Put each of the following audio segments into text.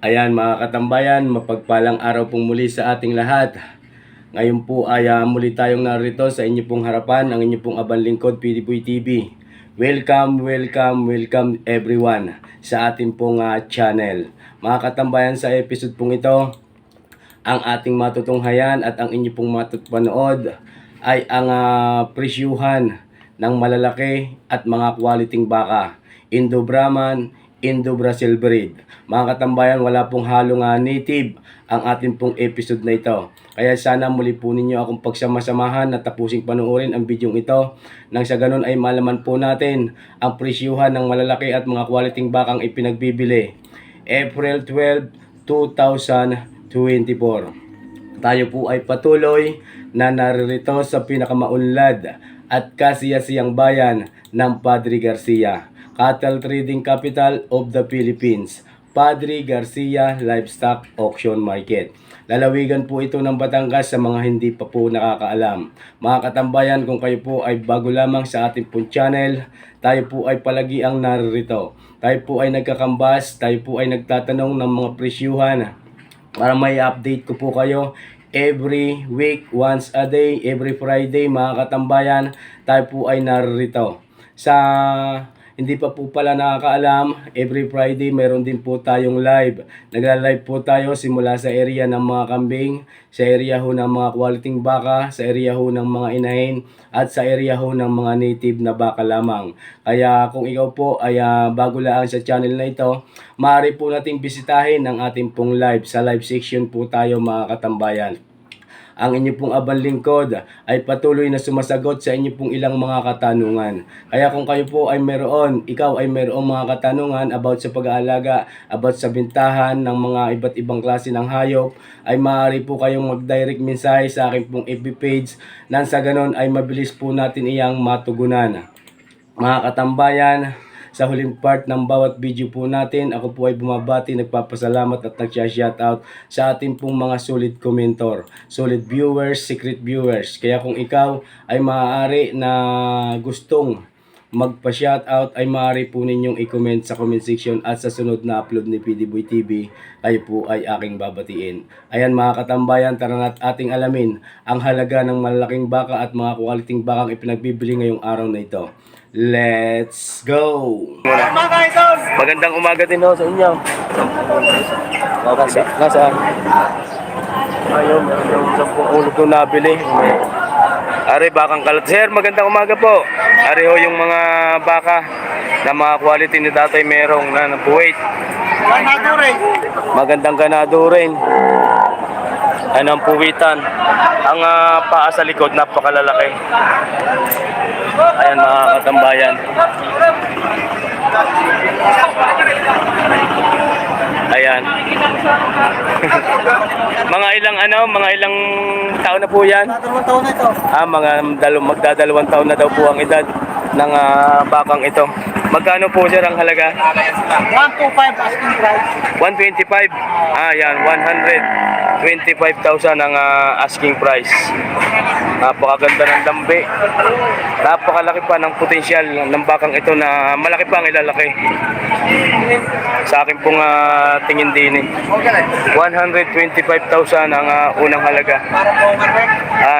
Ayan mga katambayan, mapagpalang araw pong muli sa ating lahat. Ngayon po ay muli tayong narito sa inyo pong harapan, ang inyo pong abang lingkod, PDBoy TV. Welcome, welcome, welcome everyone sa ating pong channel. Mga katambayan, sa episode pong ito, ang ating matutunghayan at ang inyo pong matutupanood ay ang presyuhan ng malalaki at mga quality baka, Indo-Brahman, Indo-Brazil breed. Mga katambayan, wala pong halong native ang ating pong episode na ito. Kaya sana muli po ninyo akong pagsamasamahan at tapusing panuorin ang video ito nang sa ganun ay malaman po natin ang presyuhan ng malalaki at mga quality bakang ipinagbibili. April 12, 2024. Tayo po ay patuloy na naririto sa pinakamaunlad at kasiyasiyang bayan ng Padre Garcia, Cattle Trading Capital of the Philippines, Padre Garcia Livestock Auction Market. Lalawigan po ito ng Batangas sa mga hindi pa po nakakaalam. Mga katambayan, kung kayo po ay bago lamang sa ating pong channel, tayo po ay palagi ang naririto. Tayo po ay nagkakambas, tayo po ay nagtatanong ng mga presyuhan para may update ko po kayo every week, once a day, every Friday. Mga katambayan, tayo po ay naririto. Sa hindi pa po pala nakakaalam, every Friday meron din po tayong live. Nagla-live po tayo simula sa area ng mga kambing, sa area ho ng mga quality baka, sa area ho ng mga inahin, at sa area ho ng mga native na baka lamang. Kaya kung ikaw po ay bago lang sa channel na ito, maaari po nating bisitahin ang ating pong live. Sa live section po tayo mga katambayan. Ang inyo pong abang lingkod ay patuloy na sumasagot sa inyo pong ilang mga katanungan. Kaya kung kayo po ay ikaw ay mayroong mga katanungan about sa pag-aalaga, about sa bintahan ng mga iba't ibang klase ng hayop, ay maaari po kayong mag-direct mensahe sa aking pong FB page nang sa ganon ay mabilis po natin iyang matugunan. Mga katambayan, sa huling part ng bawat video po natin, ako po ay bumabati, nagpapasalamat at nagsya-shoutout sa ating pong mga solid commentor, solid viewers, secret viewers. Kaya kung ikaw ay maaari na gustong magpa-shoutout, ay maaari po ninyong i-comment sa comment section at sa sunod na upload ni PDBoy TV, kayo po ay aking babatiin. Ayan mga katambayan, tara na't ating alamin ang halaga ng malalaking baka at mga quality bakang ipinagbibili ngayong araw na ito. Let's go! Magandang umaga din ho sa inyo. Nasaan? Ayun, meron yung 10 ulog ko nabili. Ari, bakang kalat. Sir, magandang umaga po. Ari ho yung mga baka na mga quality ni tatay merong na nabuwait. Magandang ganado rin. Anong puwitan. Ang paa sa likod, napakalalaki. Ayan mga katambayan. Ayan. mga ilang taon na po yan? 2 taon na ito. Magdadalawang taon na daw po ang edad ng bakang ito. Magkano po sir ang halaga? 125 asking price. 125. Yan, 125,000 ang asking price. Napakaganda ng dambi. Napakalaki pa ng potensyal ng bakang ito na malaki pa ang ilalaki. Sa akin pong tingin din 125,000 ang unang halaga.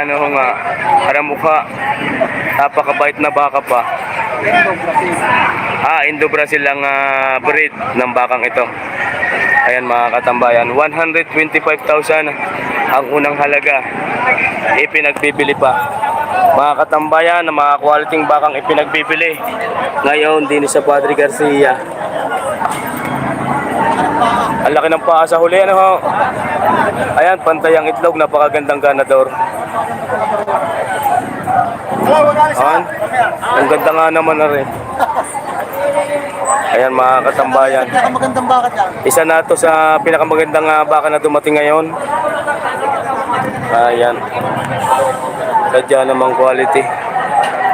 Ano nga, para mukha. Napakabait na baka pa. Indo-Brazil ang breed ng bakang ito. Ayan mga katambayan, 125,000 ang unang halaga. Ipinagbibili pa. Mga katambayan, mga quality bakang ipinagbibili ngayon din sa Padre Garcia. Ang laki ng paa sa huli, ano ho? Ayan, pantay ang itlog, napakagandang ganador. Ayan, ang ganda nga naman na rin. Ayan mga katambayan, Pinakamagandang baka dyan. isa na to sa pinakamagandang baka na dumating ngayon. Ayan, sadya namang quality,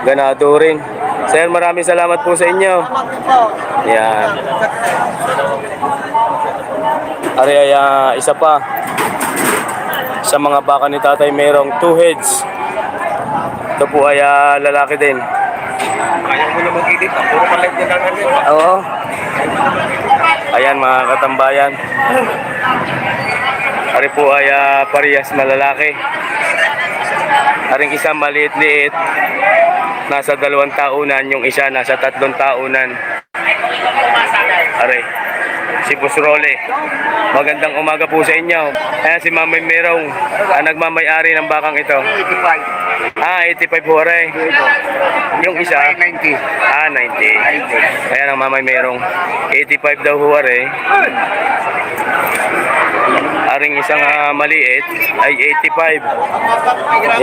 ganado rin. Sir, maraming salamat po sa inyo. Ayan. Ari ay isa pa sa mga baka ni tatay, merong 2 heads. Ito po ay lalaki din. Ayaw mo na mag-edit. Puro palit na lang. Oo. Ayan mga katambayan. Ari po ay parehas na lalaki. Aring isa maliit-liit. Nasa 2 taunan. Yung isa nasa 3 taunan. Ari. Si Busrole. Magandang umaga po sa inyo. Ayan si Mamay Merong. Nagmamay-ari ng bakang ito. 85. 85 po aray. Yung isa? 90. 90. Ayan ang Mamay Merong. 85 daw ho aray. Aring isang maliit ay 85.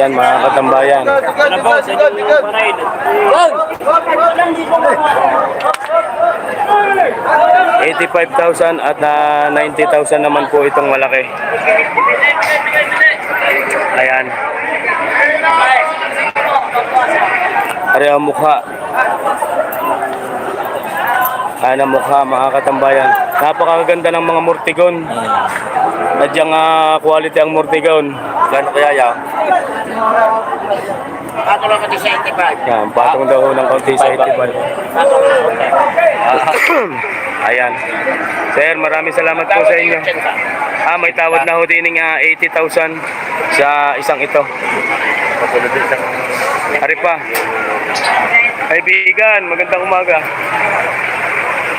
Yan mga katambayan. 85,000 at 90,000 naman po itong malaki. Ayan. Ari ang mukha. Ayan ang mukha mga katambayan. Napakaganda ng mga murtigon. Nadyang quality ang murtigon. Gano'n kaya yan? Ako lang kasi 85. Yan, patong daw ho ng konti sa 85. Ayan. Sir, maraming salamat po sa inyo. May tawad na ho din ng 80,000 sa isang ito. Hari pa. Kaibigan, magandang umaga.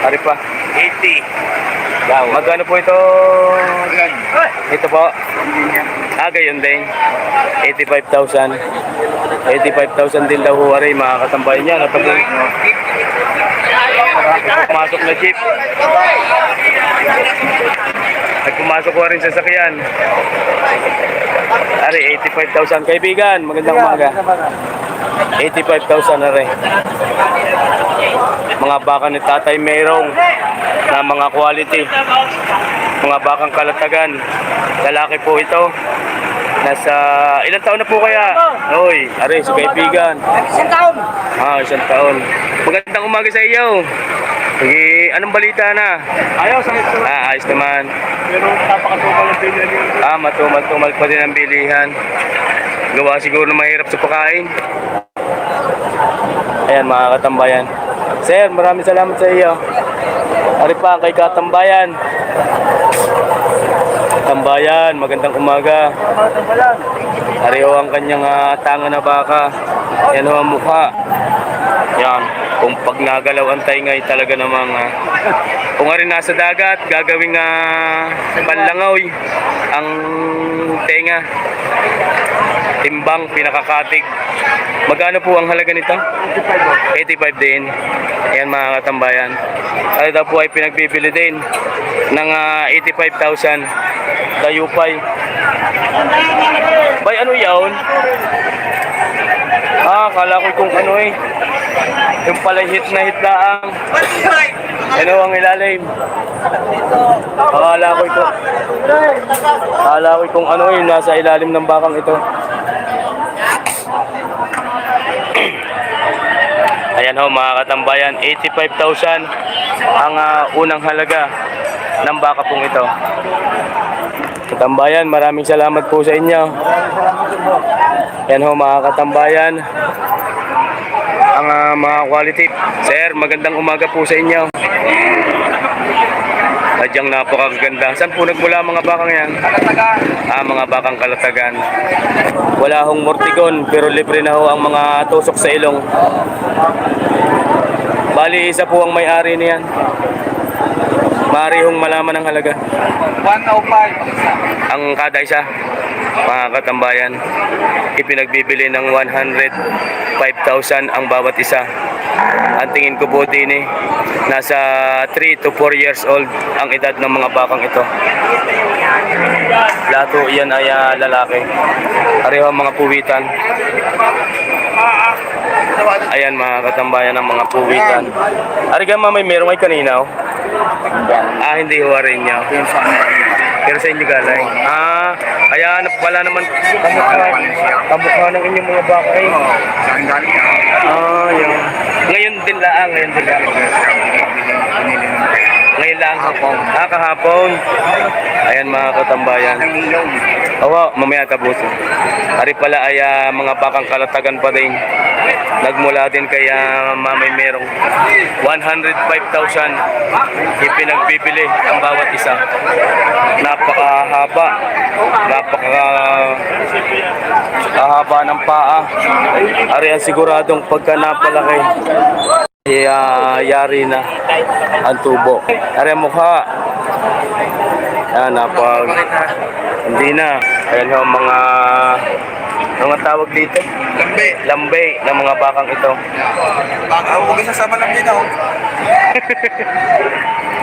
Hari pa. 80. Magkano po ito? Ito po. Gayon din. 85,000. 85,000 din daw ho, ari, mga katambayan niya. Pumasok na jeep. At pumasok ko rin sa sakyan. Ari, 85,000. Kaibigan, magandang umaga. 85,000 na rin. Mga baka ni Tatay Merong na mga quality. Mga bakang kalatagan. Lalaki po ito. Nasa ilang taon na po kaya? Hoy, ari, si kaibigan. 1 taon. 1 taon. Magandang umaga sa iyo. Sige, anong balita na? Ayos, ayos. Ayos naman. Pero napakatumal ang bilihan. Matumal-tumal pa din ang bilihan. Gawa siguro na mahirap sa pagkain. Ayan mga katambayan. Sir, maraming salamat sa iyo. Ari pa kay katambayan. Tambayan, magandang umaga. Ari ho ang kanyang tanga na baka. Yan ho ang mukha. Yan. Kung pag nagalaw ang taingay talaga namang kung rin nasa dagat, gagawing panlangoy ang tenga. Timbang, pinakakatig. Magkano po ang halaga nito? 85 din. Ayan mga katambayan. Ay daw po ay pinagbibili din ng 85,000. Dayupay. Bay, ano yawn? Kala ko kung ano eh. Yung pala hit na hit laang. Ano ang ilalim? Kala ko kung ano eh, nasa ilalim ng bakang ito. Ayan ho mga katambayan, 85,000 ang unang halaga ng baka pong ito. Katambayan, maraming salamat po sa inyo. Ayan ho mga katambayan, ang mga quality. Sir, magandang umaga po sa inyo. Sadyang napakaganda. Saan po nagmula mga bakang yan? Kalatagan. Mga bakang kalatagan. Wala hong mortigon, pero libre na ho ang mga tusok sa ilong. Bali, isa po ang may-ari niyan. Maaari hong malaman ang halaga. 105. Ang kada isa, mga katambayan, ipinagbibili ng 105,000 ang bawat isa. Ang tingin ko po din nasa 3 to 4 years old ang edad ng mga bakang ito. Lahat po iyan ay lalaki. Pareho ang mga puwitan. Ayan mga katambayan ng mga puwitan. Ariga may meron ay kanina oh. Hindi ho rin niya. Pero sa inyo galing. Kaya pala naman kamukha ng inyong mga bakay. Yun. Ngayon din lang. Ngayon lang hapon. Kahapon. Ayan mga katambayan. Mamaya tapusin. Ari pala ay mga bakang kalatagan pa din. Nagmula din kay Mamay Merong 105,000 ipinagbibili ang bawat isa. Napakahaba. Napakahaba ng paa. Ari ang siguradong pagka napalaki, yari na ang tubo. Ari ang mukha. Hindi na. Ayan ho mga tawag dito. Lambe ng mga bakang ito. Huwag isasama lang din ako.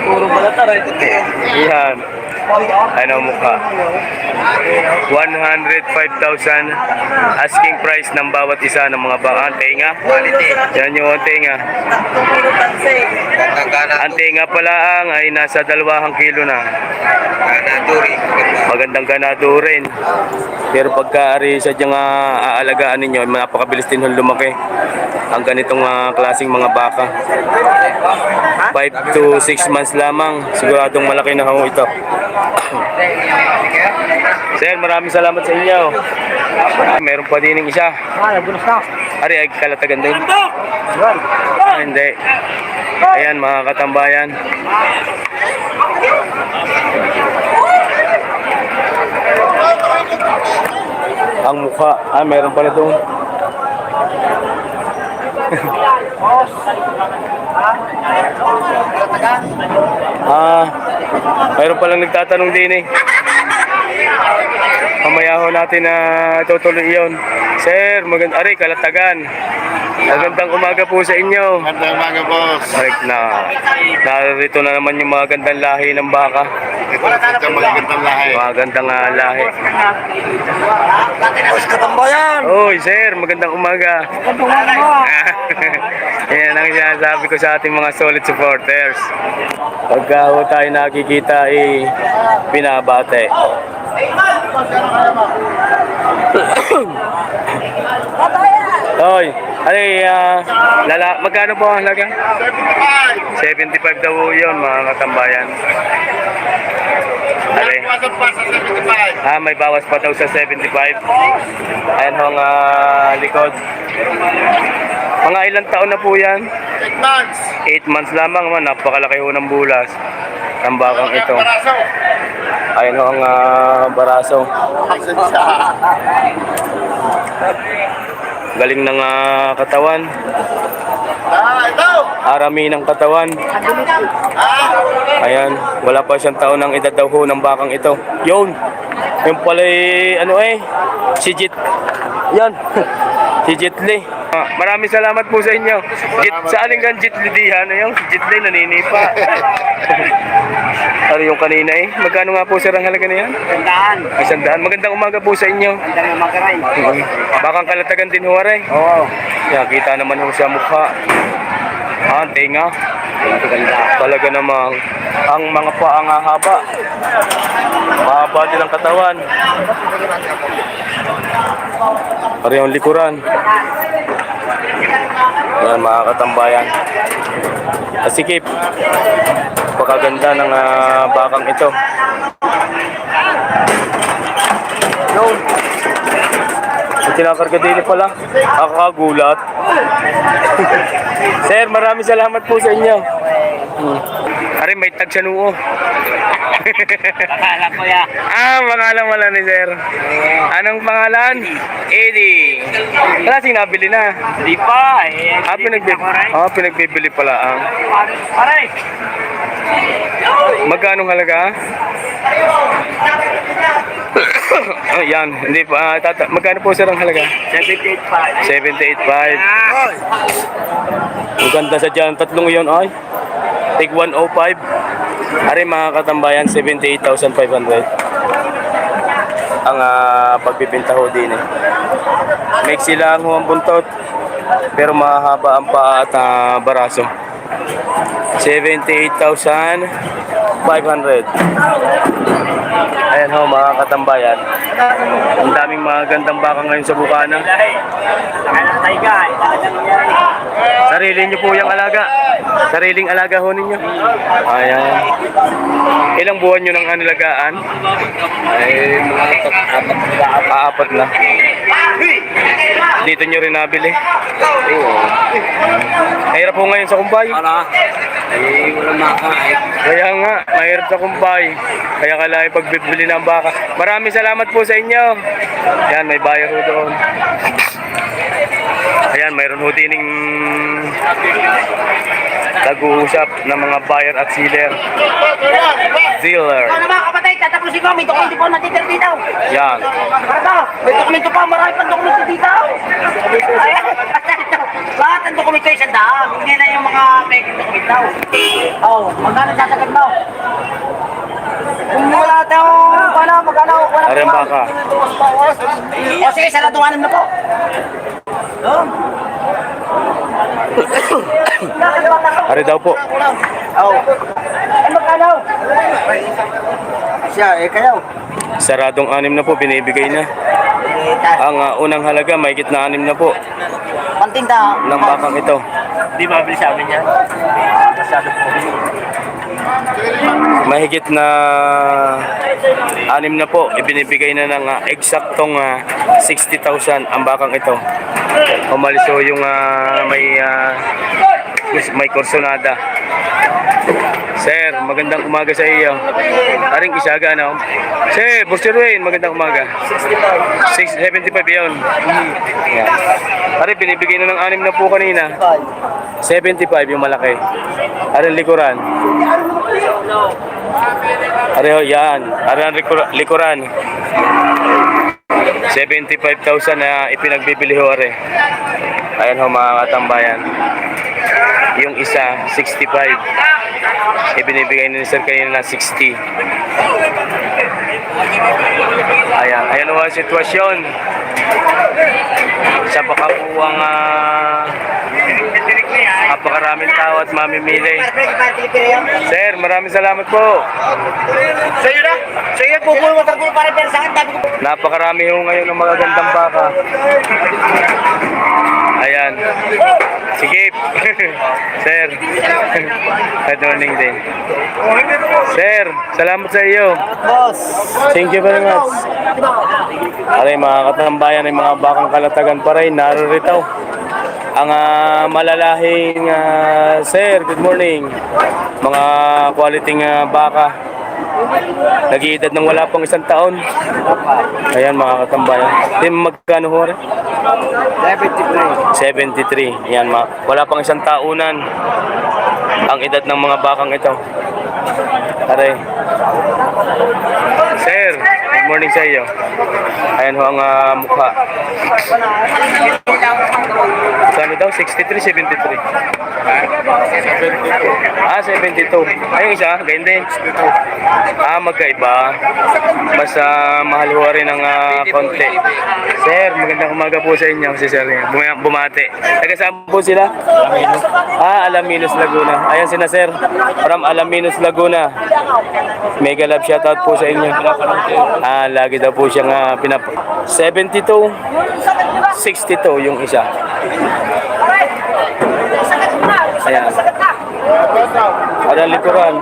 Puro balata rin. Yan. Ano mukha? 105,000 asking price ng bawat isa ng mga baka. Ang tenga. Yan yung tenga. Ang tenga pala ay nasa 2 kilo na. Magandang ganado rin. Pero pagka-ari sa diyang aalagaan ninyo, napakabilis din lumaki ang ganitong klaseng mga baka. 5 to 6 months lamang, siguradong malaki na ho ito. Sir, maraming salamat sa inyo. Meron pa din isa. Ari, ay kalatagan din. Hindi. Ayan mga katambayan. Ang mukha, meron pala doon. Mayroon palang nagtatanong din eh. Mamaya ho natin na tutuloy yun. Sir, Ari, Kalatagan. Magandang umaga po sa inyo. Magandang umaga, boss. Narito na naman yung mga gandang lahi ng baka. Ito magandang lahi. Magandang lahi. Boss, katambayan! Oy, sir, magandang umaga. Yan ang sinasabi ko sa ating mga solid supporters. Pagka ho tayo nakikita, pinabate. Oy, magkano po ang halaga? 75 daw yun, mga katambayan. May bawas pa daw sa 75. Ayan ho ang likod. Mga ilang taon na po yan? 8 months. 8 months lamang, napakalaki ho ng bulas ang bakang ito. Ayan ho ang baraso. Galing ng katawan. Ito! Arami ng katawan. Ayan, wala pa siyang taon ng edad daw ho ng bakang ito. Yun! Yung pala si Jit. Yan. Si Jet Li. Maraming salamat po sa inyo. Sa aling kan Jet Li dihan na yung Jet Li naninipa. Ano yung kanina Magkano nga po sir ang halaga na yan? 100. Magandang umaga po sa inyo. Magandang umaga rin. Bakang Kalatagan din ho rin. Oo. Yan, kita naman ho sa mukha. Tenga. Talaga namang ang mga paang haba. Mahaba din ang katawan. Pari yung likuran. Yan mga katambayan. Asikip. Pagkaganda ng bakang ito. Yun. Tinakarga din pala. Nakakagulat. Sir, maraming salamat po sa inyo. Ari, may tag sa noo. Akala ko ya. Pangalan wala ni sir. Anong pangalan? Eddie. Wala nabili na. Di pa Pinagbibili pala ang. Aray! Magkano halaga? Yan, hindi pa. Magkano po sir ang halaga? 78.5. 78.5. Ang ganda sa dyan. Tatlong yun ay. Take 105. Ari mga katambayan, 78,500. Ang pagbibinta ho din Mixi lang ho ang buntot. Pero mahaba ang paa at baraso. 78,500. Ayan ho mga katambayan. Ang daming mga gandang baka ngayon sa Bukana. Sarili nyo po yung alaga. Sariling alaga ho ninyo. Ayan. Ilang buwan nyo ng anilagaan? Ay, mga 4 4 na. Dito nyo rin nabili. Mahirap po ngayon sa kumbay. Walang makain. Kaya nga, mahirap sa kumbay. Kaya kailangan pagbibili ng baka. Maraming salamat po sa inyo. Yan, may buyer ho doon. Ayan, mayroon ho dining nag-uusap ng mga buyer at seller. Dealer. Ano mga kapatid, tatapusin ko, may dokumento po natitira dito. Yan. Para may dokumento pa, marami pang dokumento dito. Ayan, lahat ang dokumento ay sandaan. Hindi na yung mga making dokumento. Oo, magkano sasagad mo? Kung wala daw, magkano? Are ang baka. O sige, saraduhanan na po. Are daw po. Oo. Ay, magkano? Siya, kayo. Saradong 6 na po, binibigay na. Ang unang halaga, mahigit na 6 na po Pantinda. ng bakang ito. Di ba mabili sa amin yan? Masyado po. Mahigit na 6 na po, ibinibigay na ng eksaktong 60,000 ang bakang ito. Umalis ho yung may kursonada. Sir, magandang umaga sa iyo. Aring Isaga, ano? Sir, Buster Wayne, magandang umaga. 675 yun. Yan. Aring, binibigay na ng 6 na po kanina. 75 yung malaki. Aring likuran. Aring, yan. Aring likuran. 75,000 na ipinagbibili ho, are. Ayan ho, mga katambayan. Yung isa, 65. Ibinibigay ni Sir kanina na 60. Ayan ho ang sitwasyon. Sa bakabuang napakaraming tao at mamimili. Sir, maraming salamat po. Sa'yo na? Sa'yo, kukulo mo tagpulo para pero sa akin. Dami ko. Napakarami ho ngayon ng mga gandang baka. Ayan. Sige. Sir. Good morning din. Sir, salamat sa iyo. Boss. Thank you very much. Aray, mga katambayan ay mga bakang kalatagan pa rin. Narito ang malalahing sir, good morning. Mga quality baka. Nag-iedad ng wala pang 1 taon. Ayan mga katambayan. Tim, magkano ho rin? 73. Ayan, wala pang 1 taunan ang edad ng mga bakang ito. Aray. Sir, good morning sa iyo. Ayan ho ang mukha. Kano daw? 63, 73. 72. Ay, yung isa, ganyan din. Magkaiba. Mas mahal ho rin ng konti. Sir, magandang umaga po sa inyo. Si Sir, bumate. Taga saan po sila? Alaminos, Laguna. Ayan sina Sir, from Alaminos, Laguna. Mega love shoutout po sa inyo. Lagi daw po siyang 72, 62 yung isa. Ayan. Ada likuran.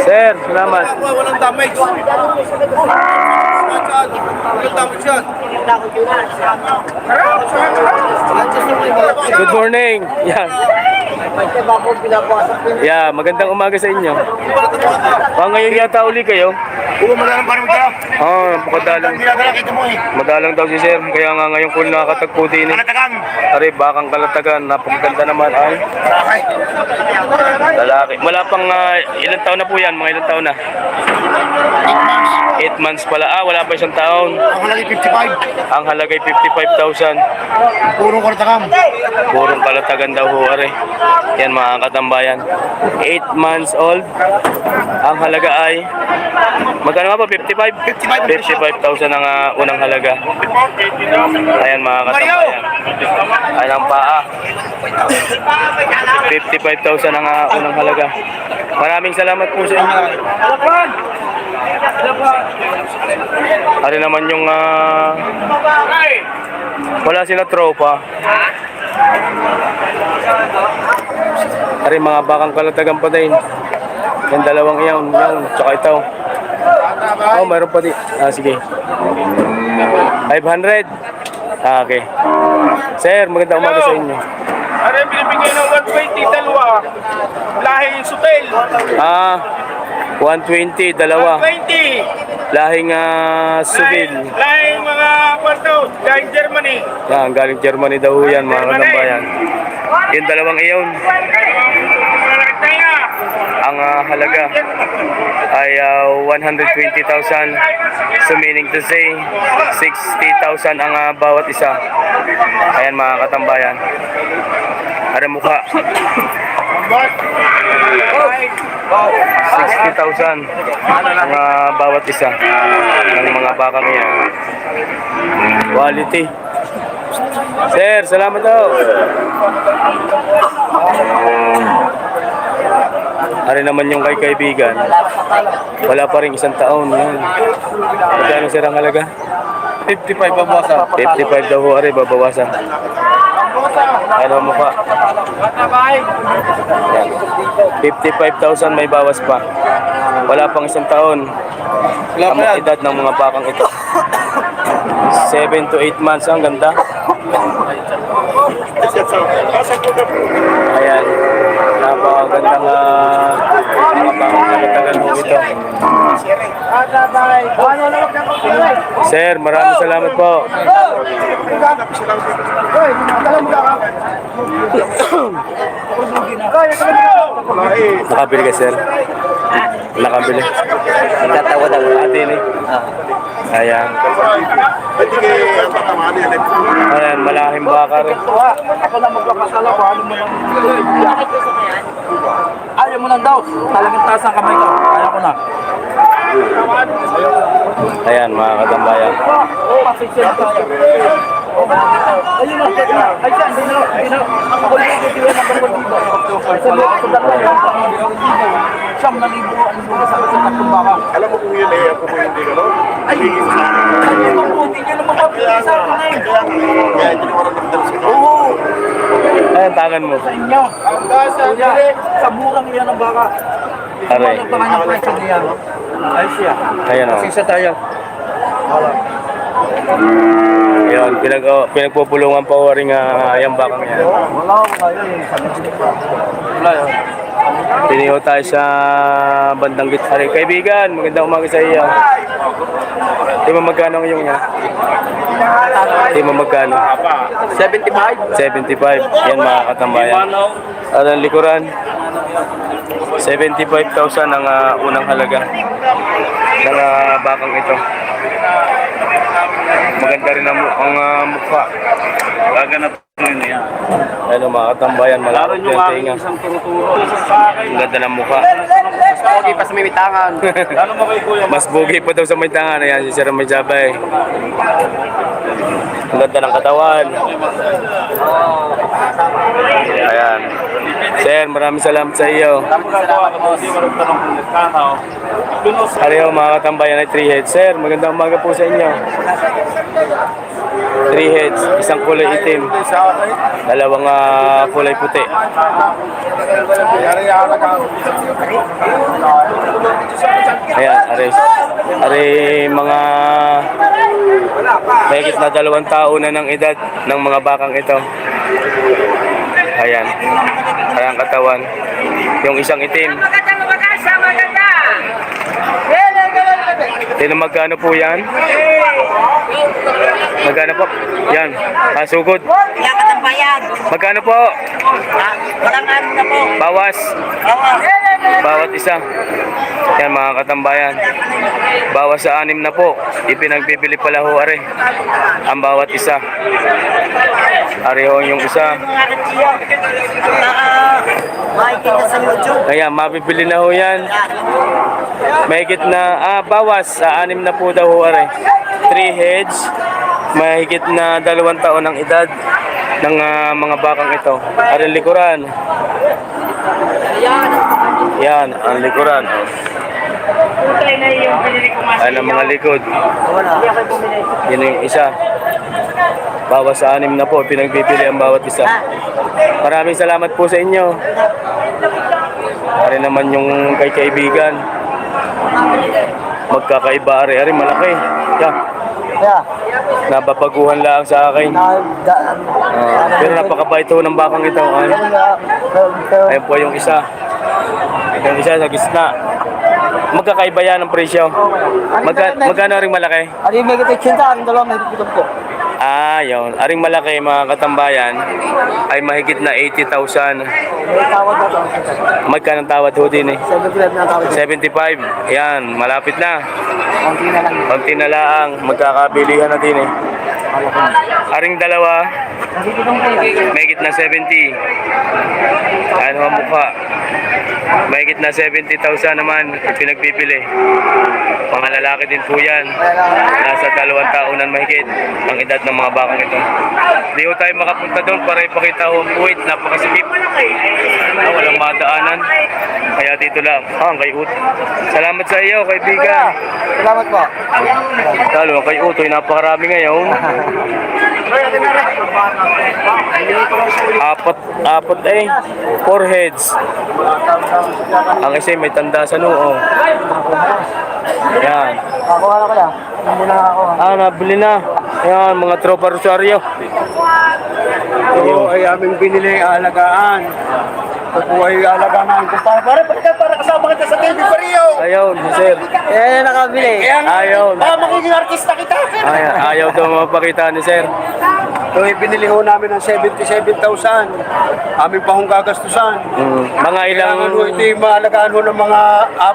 Sir, salamat. Walang damage. Walang damage yan. Good morning. Yan. Yeah, magandang umaga sa inyo. Ngayon yata uli kayo. Oo, madalang parang magkala. Napakadalang. Ginagala kita mo eh. Madalang daw si Sir. Kaya nga ngayon ko nakakatagpo din. Kalatagan. Ari, bakang kalatagan. Napakaganda naman ay Bakay. lalaki. Wala pang ilang taon na po yan? Mga ilang taon na? 8 months pala. Wala pa 1 taon. Ang halagi 55. Ang halagay 55,000. Purong kalatagan. Purong kalatagan daw ho, are. Yan mga katambayan. 8 months old. Ang halaga ay magkano nga ba? 55? 55,000 ang unang halaga. Ayan mga katambayan. Ayan ang paa. 55,000 ang unang halaga. Maraming salamat po sa inyo. Ari naman yung wala sila tropa. Ari mga bakang kalatagan pa din. Yung dalawang iyan, tsaka ito. Oh, mayroon pa di. Ah, sige. 500. Ah, okay. Sir, magandang umaga sa inyo. Ano yung binibigay ng 120, dalawa? Lahing sutel. Ah, 120, dalawa. 120. Lahing subil. Lahing mga kwarto, lahing Germany. Yan, galing Germany daw yan, mga katambayan. Yung dalawang iyon, Kaya, ang halaga ay 120,000. So meaning to say, 60,000 ang bawat isa. Ayan mga katambayan. Ada mukha. 60,000 ang bawat isa ng mga bakang yan. Quality. Sir, salamat daw. Ano naman yung kay kaibigan? Wala pa rin isang taon. Yan. Magkano sir ang halaga? 55 babawasan. 55 daw ho, ari, babawasan. Ano mo pa? 55,000 may bawas pa. Wala pang isang taon. Ang edad ng mga bakang ito. 7 to 8 months. Ang ganda. Ayan. Napakagandang mga bakang nagatagal mo ito. Sir, maraming salamat po. Nakabili ka, sir? Nakabili. Nagtatawad ako. Atin eh. Ayan. Ayan, malaking baka rin. Ako na magpapasala ko, ano mo lang. Ayaw mo lang daw. Talagang taas ang kamay ko. Ayaw ko na. Ayan, mga katambayan. Ayun na. Ay, siya. Hindi na. Ako yung titiwan ng barbon dito. Sa mga sa dalawa. Siyam na libo ang mga sa tatlong baka. Alam mo kung yun eh, ako mo hindi gano'n? Ay, ay, mabuti niya naman mabili sa akin eh. Kaya hindi ko maramdaman sa ito. Oo. Ayan, tangan mo. Sa inyo. Kuya, sa burang yan ang baka. Aray. Ano pa nga ng presyo niya? Ay siya. Ayan o. Isa tayo. Ayan, pinagpupulungan pa o rin yung bakang yan. Wala yun. Wala yun. Tiniho tayo sa bandang gitari. Kaibigan, magandang umaga sa iyo. Di mo magkano ang iyong yan? Di mo magkano? 75? 75. Yan mga katambayan. At ang likuran, 75,000 ang unang halaga ng bakang ito. Maganda rin ang mukha. gaganap yun yan. Ano mga katambayan, malapit yung tinga. Isang turo-turo. Ang ganda ng mukha. Mas pogi pa sa may mitangan. Ano mo kay kuya? Mas bugi pa daw sa may tangan. Ayan, si Sir May Jabay. Ang ganda ng katawan. Ayan. Sir, maraming salamat sa iyo. Pareho mga katambayan ay 3 heads. Sir, magandang umaga po sa inyo. 3 heads, isang kulay itim, dalawang kulay puti. Ayan, are mga mahigit na 2 taon na ng edad ng mga bakang ito. Ayan, parang katawan. Yung isang itim. Tino magkano po yan? Magkano po? Yan, sugod. Yakat ang bayad. Magkano po? Walang ano na po. Bawas. Bawat isa. Yan mga katambayan. Bawas sa 6 na po. Ipinagbibili pala ho are. Ang bawat isa. Areho yung isa. Makikita sa YouTube. Kaya mabibili na ho yan. Mahigit na, bawas sa 6 na po daw ho are. 3 heads. Mahigit na 2 taon ng edad ng mga bakang ito. Are likuran. Yan, ang likuran. Ayan ang mga likod. Yan yung isa. Bawas sa 6 na po, pinagbibili ang bawat isa. Maraming salamat po sa inyo. Pare naman yung kay kaibigan. Magkakaiba ari malaki. Yeah. Yeah. Nababaguhan lang sa akin. Pero napakabait ho ng bakang ito. Ayun po yung isa. Yung isa sa gitna. Magkakaiba yan ang presyo. Magkano ring malaki? Ari may kita 80, ang dalawang may pitong po. Yun. Aring malaki mga katambayan ay mahigit na 80,000. May tawad na to. Magkano ang tawad ho din eh? 75 na tawad. 75. Yan, malapit na. Konti na lang. Konti na lang. Magkakabilihan na din eh. Aring dalawa, mahigit na 70. Ano ang mukha? Mahigit na 70,000 naman pinagpipili. Mga lalaki din po yan. Nasa 2 taonan mahigit ang edad ng mga bakang ito. Hindi ho tayo makapunta doon para ipakita ho ang puwit. Napakasikip. Walang madaanan. Kaya dito lang. Kay Ut. Salamat sa iyo, kaibigan. Salamat po. Lalo kay Utoy, napakarami ngayon. Apat eh. 4 heads. Ang isa may tanda sa noo. Yan. Ako na kaya. Hindi na ako. Nabili na. Yan, mga tropa Rosario. Ito ay aming binili alagaan. Ito po ay alagaan namin. Para kasama kita sa TV Pario. Ayaw, sir. Nakabili. Ayaw. Magiging artista kita. Ayaw daw mapakita ni sir. Ito ay binili ho namin ng 77,000. Aming pahong gagastusan. Mga ilang Kailangan ho ito yung maalagaan ho ng mga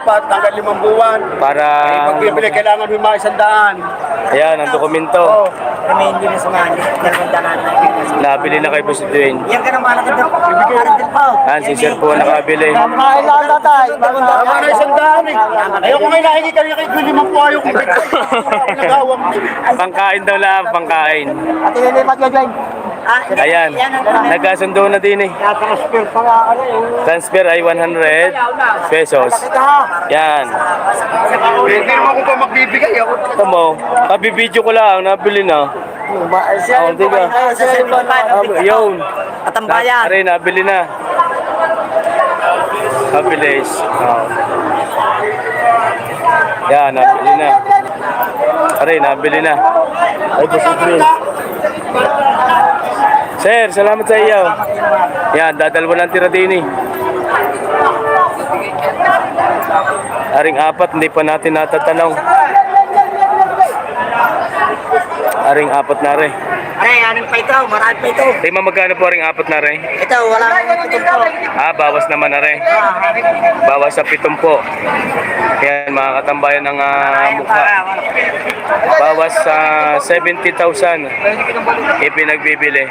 4 hanggang 5 buwan. para Pagbibili, kailangan ho yung mga 100. ayan, ang dokumento. Kami hindi na sumali. Nagpuntahan na. Nabili na kay Boss Dwayne. Yan ka na malakad na. Malakad din po. Si sir po nakabili. Kailangan na tayo. Tama na 100 eh. Ayoko may nahingi kami kay Gwili po ayoko. Nagawang. Pangkain daw lang, pangkain. At ililipat ka dyan. Ayan, nagkasundo na din eh. Transfer pa nga ano eh. Transfer ay 100 pesos. Yan. Hindi naman ko pa magbibigay ako. Ito mo, kabibidyo ko lang, nabili na. Diba? Yun. Katambayan. Aray, nabili na. Nabilis. Yan, nabili na. Aray, nabili na. Ay, posible. Sir, salamat sa iyo. Yan, dadalwa ng tira din eh. Aring 4, hindi pa natin natatanong. Aring 4 na rin. Aray, anong pa ito? Marami pa ito. Rima, magkano po aring 4 na rin? Ito, wala nang tutong po. Bawas naman na rin. Bawas sa 7 po. Yan, mga katambayan ng mukha. Bawas sa 70,000 ipinagbibili.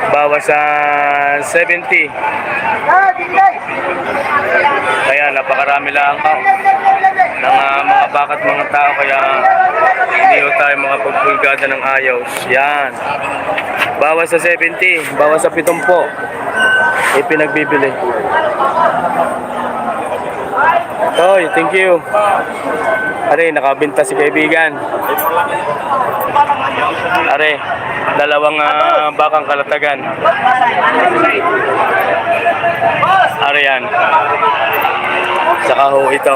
Bawas sa 70. Kaya napakarami lang ng mga bakat mga tao, kaya hindi ho tayo mga pagpulgada ng ayos. Yan. Bawas sa 70, bawas sa 7 po ipinagbibili. Toy, thank you. Are, nakabinta si kaibigan. Are, dalawang bakang kalatagan. Are yan. Saka ho ito.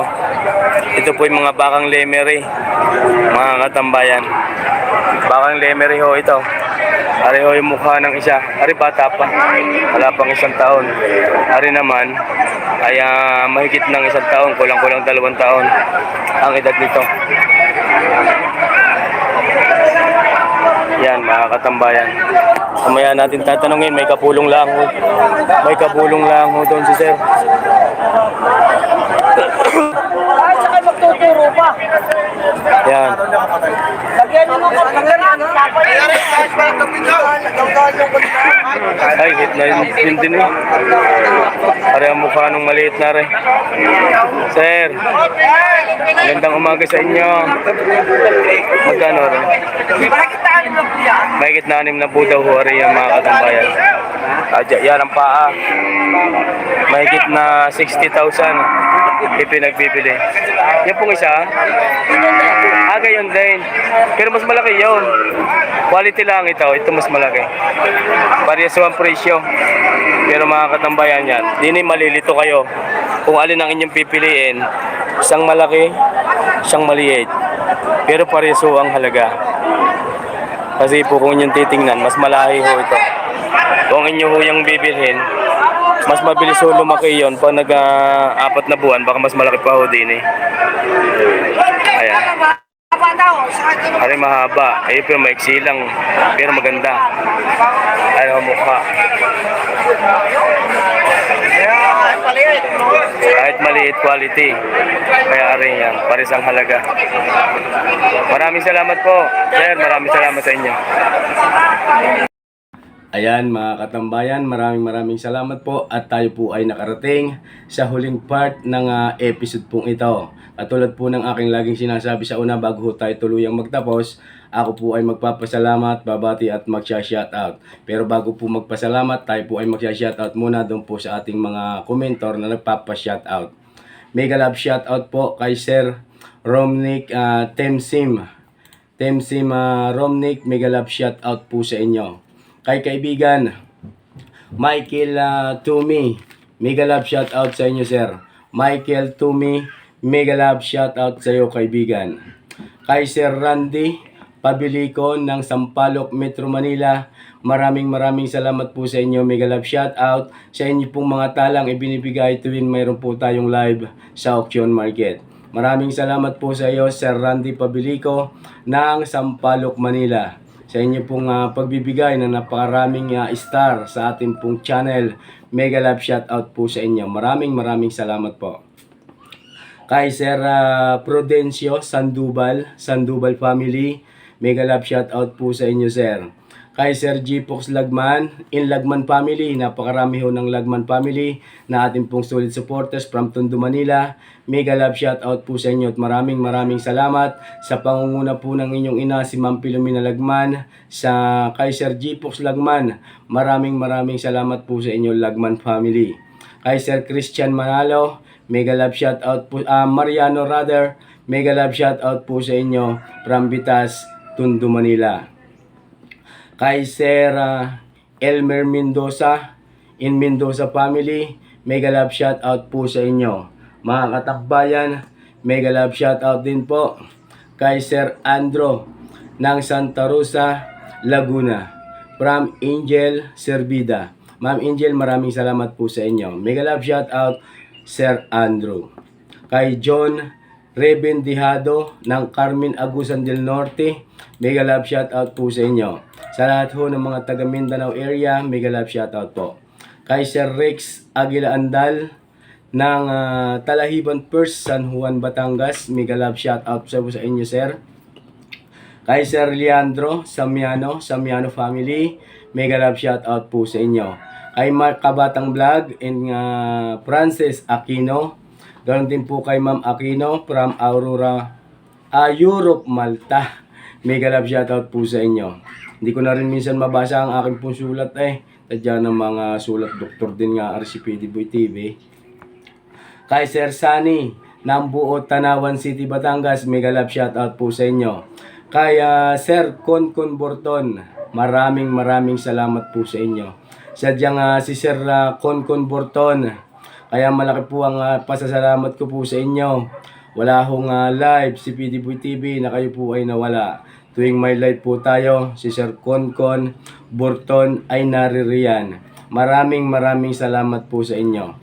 Ito po yung mga bakang lemery, mga katambayan. Bakang lemery ho ito. Are ho yung mukha ng isa. Are, bata pa. Wala pang 1 taon. Are naman ay mahigit ng 1 taon, kulang-kulang 2 taon ang edad nito. Yan, mga katambayan. Mamaya natin tatanungin, may kapulong lang ho. May kapulong lang ho doon si sir. Ay, saka magtuturo pa. Yan. Lagyan mo ka Ay, hit na yun din eh. Pare ang mukha nung maliit na rin. Sir, magandang umaga sa inyo. Magkano rin? Mahigit na 6 na po daw ho rin yung mga katambayan. Yan ang paa. Mahigit na 60,000 ipinagbibili. Yan pong isa. Gayon din. Pero mas malaki yun. Quality lang ito. Ito mas malaki. Parehas ang presyo. Pero mga katambayan yan, di malilito kayo. kung alin ang inyong pipiliin, isang malaki, isang maliit. Pero pareso ang halaga. Kasi po kung inyong titingnan, mas malahi ho ito. Kung inyo ho yung bibilhin, mas mabilis ho lumaki yun. Pag nag-apat na buwan, baka mas malaki pa ho din eh. Ayan. Ari mahaba, ay pero maiksi lang, pero maganda. Ano mukha. Kahit maliit quality, kaya ari yan, pares ang halaga. Maraming salamat po, sir, maraming salamat sa inyo. Ayan mga katambayan, maraming salamat po at tayo po ay nakarating sa huling part ng episode pong ito. Katulad po ng aking laging sinasabi sa una bago tayo tuluyang magtapos, ako po ay magpapasalamat, babati at magsha-shoutout. Pero bago po magpasalamat, tayo po ay magsha-shoutout muna doon po sa ating mga komentor na nagpapa-shoutout. Mega love shoutout po kay Sir Romnick Temsim Romnick, mega love shoutout po sa inyo. Kay kaibigan Michael Tumi, mega love shoutout sa inyo sir. Michael Tumi, mega love shoutout sa iyo kaibigan. Kay Sir Randy Pabilico ng Sampaloc, Metro Manila, maraming salamat po sa inyo, mega love shoutout sa inyo pong mga talang ibinibigay tuwing mayroon po tayong live sa auction market. Maraming salamat po sa iyo Sir Randy Pabilico ng Sampaloc, Manila, sa inyo pong pagbibigay ng napakaraming star sa ating pong channel. Mega love shoutout po sa inyo. Maraming salamat po. Kay Sir Prudencio Sandoval family, mega love shoutout po sa inyo sir. Kay Sir G. Fox Lagman, in Lagman family, napakarami ho ng Lagman family na ating pong solid supporters from Tondo, Manila. Mega love shoutout po sa inyo at maraming salamat sa pangunguna po ng inyong ina si Ma'am Pilomena Lagman. Kay Sir G. Fox Lagman, maraming salamat po sa inyo Lagman family. Kay Sir Christian Manalo, mega love shoutout po, Mariano rather, mega love shoutout po sa inyo from Bitas, Tondo, Manila. Kay Sir Elmer Mendoza, in Mendoza family, mega love shoutout po sa inyo. Mga katakbayan, mega love shoutout din po kay Sir Andro ng Santa Rosa, Laguna, from Angel Servida. Ma'am Angel, maraming salamat po sa inyo. Mega love shoutout Sir Andrew. Kay John Rebendihado ng Carmen Agusan del Norte, mega love shoutout po sa inyo. Sa lahat ho ng mga taga Mindanao area, mega love shoutout po. Kay Sir Rex Aguila Andal ng Talahiban First, San Juan, Batangas, mega love shoutout sa inyo sir. Kay Sir Leandro Samiano family, mega love shoutout po sa inyo. Kay Mark Kabatang Vlog and Francis Aquino, ganoon din po kay Ma'am Aquino from Aurora, Europe, Malta, mega love shoutout po sa inyo. Hindi ko na rin minsan mabasa ang aking pong sulat tadya ng mga sulat doktor din nga RCPD Boy TV. Kay Sir Sunny ng Buo, Tanawan City, Batangas, mega love shoutout po sa inyo. Kay Sir Konkon Borton, maraming salamat po sa inyo. Sadyang si Sir Konkon Borton, kaya malaki po ang pasasalamat ko po sa inyo. Wala hong live si PD Boy TV na kayo po ay nawala. Tuwing may live po tayo, si Sir Konkon Borton ay naririyan. Maraming salamat po sa inyo.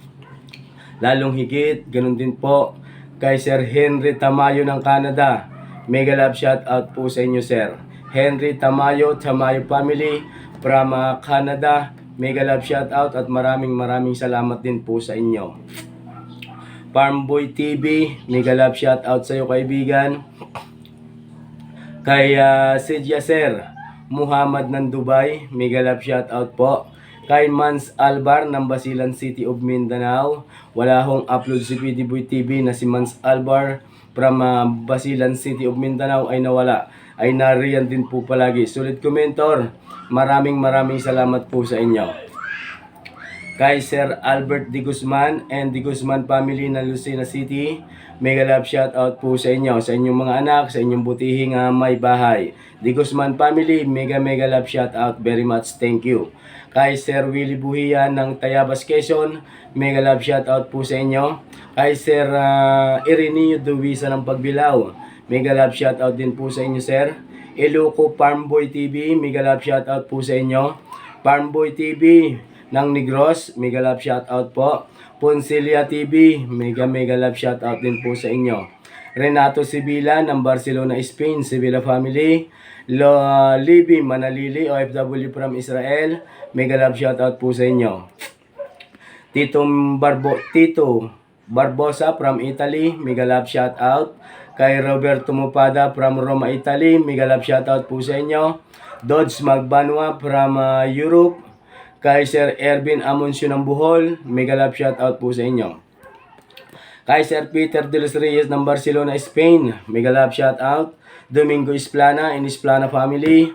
Lalong higit, ganun din po kay Sir Henry Tamayo ng Canada. Mega love shoutout po sa inyo sir. Henry Tamayo family from Canada, mega love shoutout at maraming salamat din po sa inyo. Farmboy TV, mega love shoutout sa iyo kaibigan. Kay Sidya Sir Muhammad ng Dubai, mega love shoutout po. Kay Mans Albar ng Basilan City of Mindanao, wala hong upload si PD Boy TV na si Mans Albar from Basilan City of Mindanao ay nawala. Ay nariyan din po palagi. Sulit komentor, maraming salamat po sa inyo. Kay Sir Albert De Guzman and De Guzman family ng Lucena City, mega love shout out po sa inyo, sa inyong mga anak, sa inyong butihing may bahay. De Guzman family, mega love shout out, very much thank you. Kay Sir Willie Buhian ng Tayabas Quezon, mega love shout out po sa inyo. Kay Sir Ireneo Duwisa ng Pagbilao, mega love shout out din po sa inyo, Sir. Iloco Farmboy TV, mega love shout out po sa inyo. Farmboy TV ng Negros, mega love shout out po. Ponsilia TV, mega love shout out din po sa inyo. Renato Sibila ng Barcelona, Spain, Sibila family. Libby Manalili, OFW from Israel, mega love shout out po sa inyo. Tito Barbosa from Italy, mega love shout out. Kay Roberto Mupada from Roma, Italy, mega love shout out po sa inyo. Dodge Magbanwa from Europe. Kay Sir Ervin Amoncio ng Bohol, mega love shout out po sa inyo. Kay Sir Peter de los Reyes ng Barcelona, Spain, mega love shout out. Domingo Isplana and Isplana family,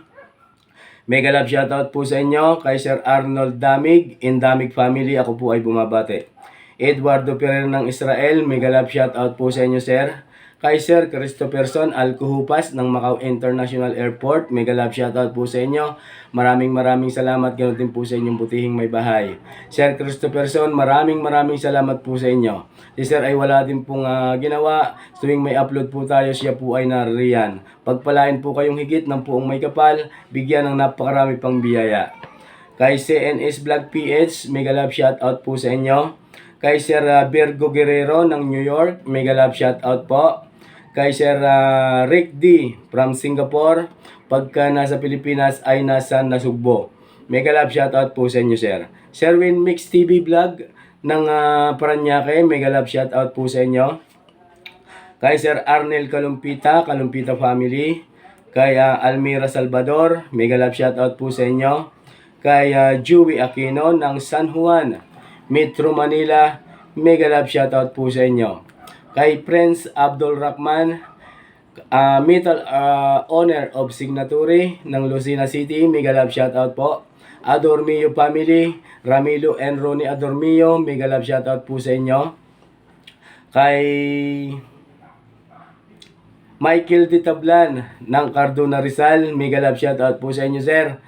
mega love shout out po sa inyo. Kay Sir Arnold Damig in Damig family, ako po ay bumabate. Eduardo Ferrer ng Israel, mega love shout out po sa inyo, Sir. Kay Sir Christopherson Alcuhupas ng Macau International Airport, mega love shoutout po sa inyo. Maraming salamat, ganoon din po sa inyong butihing may bahay. Sir Christopherson, maraming salamat po sa inyo. Si Sir ay wala din pong ginawa. Tuwing may upload po tayo, siya po ay naririyan. Pagpalain po kayong higit ng puong may kapal, bigyan ng napakarami pang biyaya. Kay CNS Vlog PH, mega love shoutout po sa inyo. Kay Sir Virgo Guerrero ng New York, mega love shoutout po. Kay Sir Rick D from Singapore, pagka nasa Pilipinas ay nasa Nasugbo. Mega love shoutout po sa inyo, Sir. Sir Win Mix TV Vlog ng Paranaque, mega love shoutout po sa inyo. Kay Sir Arnel Kalumpita family. Kay Almira Salvador, mega love shoutout po sa inyo. Kay Joey Aquino ng San Juan, Metro Manila, mega love shoutout po sa inyo. Kay Prince Abdul Rahman, Metal Owner of Signatory ng Lucena City, mega love shoutout po. Adormio family, Ramilo and Ronnie Adormio, mega love shoutout po sa inyo. Kay Michael Ditablan ng Cardona Rizal, mega love shoutout po sa inyo, Sir.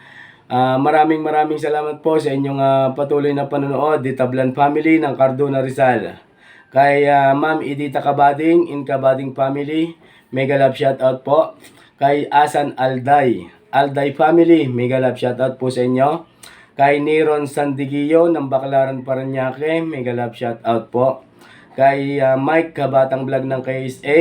Maraming salamat po sa inyong patuloy na panonood, Ditablan family ng Cardona Rizal. Kay Ma'am Edita Kabading in Kabading family, mega love shoutout po. Kay Asan Alday family, mega love shoutout po sa inyo. Kay Niron Sandigillo ng Baclaran Paranaque, mega love shoutout po. Kay Mike Kabatang Vlog ng KSA.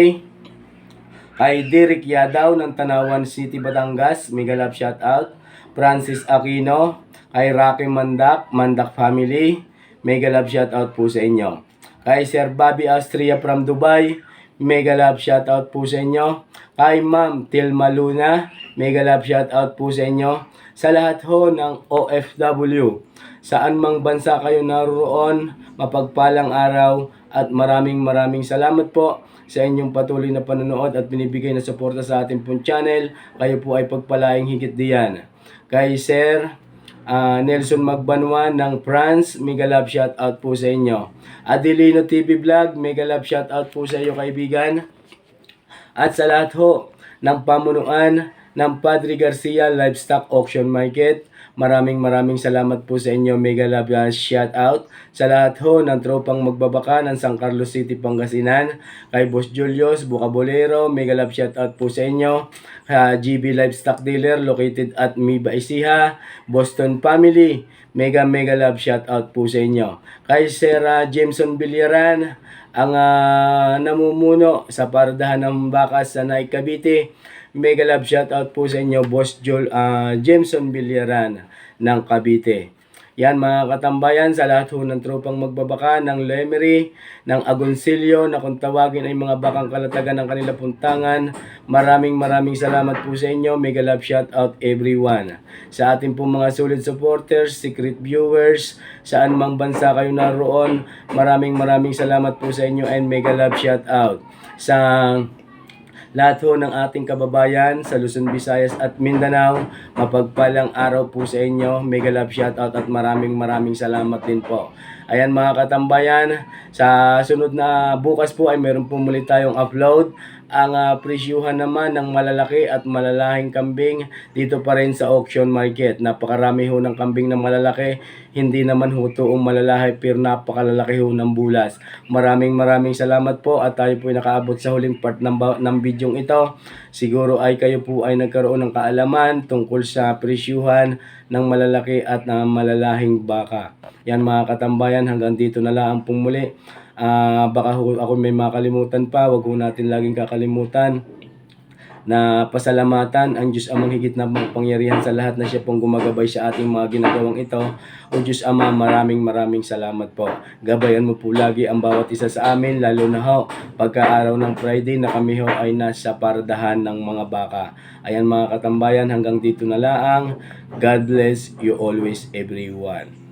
Kay Derek Yadaw ng Tanawan City, Batangas, mega love shoutout. Francis Aquino, kay Rocky Mandak family, mega love shoutout po sa inyo. Kay Sir Bobby Austria from Dubai, mega love shoutout po sa inyo. Kay Ma'am Tilma Luna, mega love shoutout po sa inyo. Sa lahat ho ng OFW, saan mang bansa kayo naroon, mapagpalang araw at maraming salamat po sa inyong patuloy na panonood at binibigay na suporta sa ating pong channel. Kayo po ay pagpalaing higit diyan. Kay Sir Nelson Magbanwa ng France, mega love shoutout po sa inyo. Adelino TV Vlog, mega love shoutout po sa iyo, kaibigan. At sa lahat ho ng pamunuan ng Padre Garcia Livestock Auction Market, maraming salamat po sa inyo, mega love shoutout. Sa lahat ho ng tropang magbabaka ng San Carlos City, Pangasinan, kay Boss Julius Bucabolero, mega love shoutout po sa inyo. GB Livestock Dealer located at Miba Ecija, Boston family, mega love shoutout po sa inyo. Kay Sir Jameson Biliaran, ang namumuno sa pardahan ng bakas sa Naik Cavite, mega love shoutout po sa inyo, Boss Jameson Biliaran ng Cavite. Yan mga katambayan, sa lahat ho ng tropang magbabaka ng Lemery, ng Agoncillo, na kung tawagin ay mga bakang kalatagan ng kanila puntangan, maraming salamat po sa inyo, mega love shoutout everyone. Sa ating pong mga solid supporters, secret viewers, saan mang bansa kayo naroon, maraming salamat po sa inyo and mega love shoutout. Sa lahat ho ng ating kababayan sa Luzon, Visayas at Mindanao. Mapagpalang araw po sa inyo. Mega love shoutout at maraming salamat din po. Ayan mga katambayan, sa sunod na bukas po ay meron po muli tayong upload. Ang presyuhan naman ng malalaki at malalahing kambing dito pa rin sa auction market. Napakarami ho ng kambing na malalaki, hindi naman ho toong malalahi pero napakalalaki ho ng bulas. Maraming salamat po at tayo po ay nakaabot sa huling part ng bidyong ito. Siguro ay kayo po ay nagkaroon ng kaalaman tungkol sa presyuhan ng malalaki at ng malalahing baka. Yan mga katambayan, hanggang dito na lang pong muli. Baka ako may makalimutan pa, wag ho natin laging kakalimutan na pasalamatan ang Diyos Amang higit na makapangyarihan sa lahat na siya pong gumagabay sa ating mga ginagawang ito. O Diyos Ama, maraming salamat po. Gabayan mo po lagi ang bawat isa sa amin, lalo na ho pagka-araw ng Friday na kami ho ay nasa paradahan ng mga baka. Ayan mga katambayan, hanggang dito na lang. God bless you always everyone.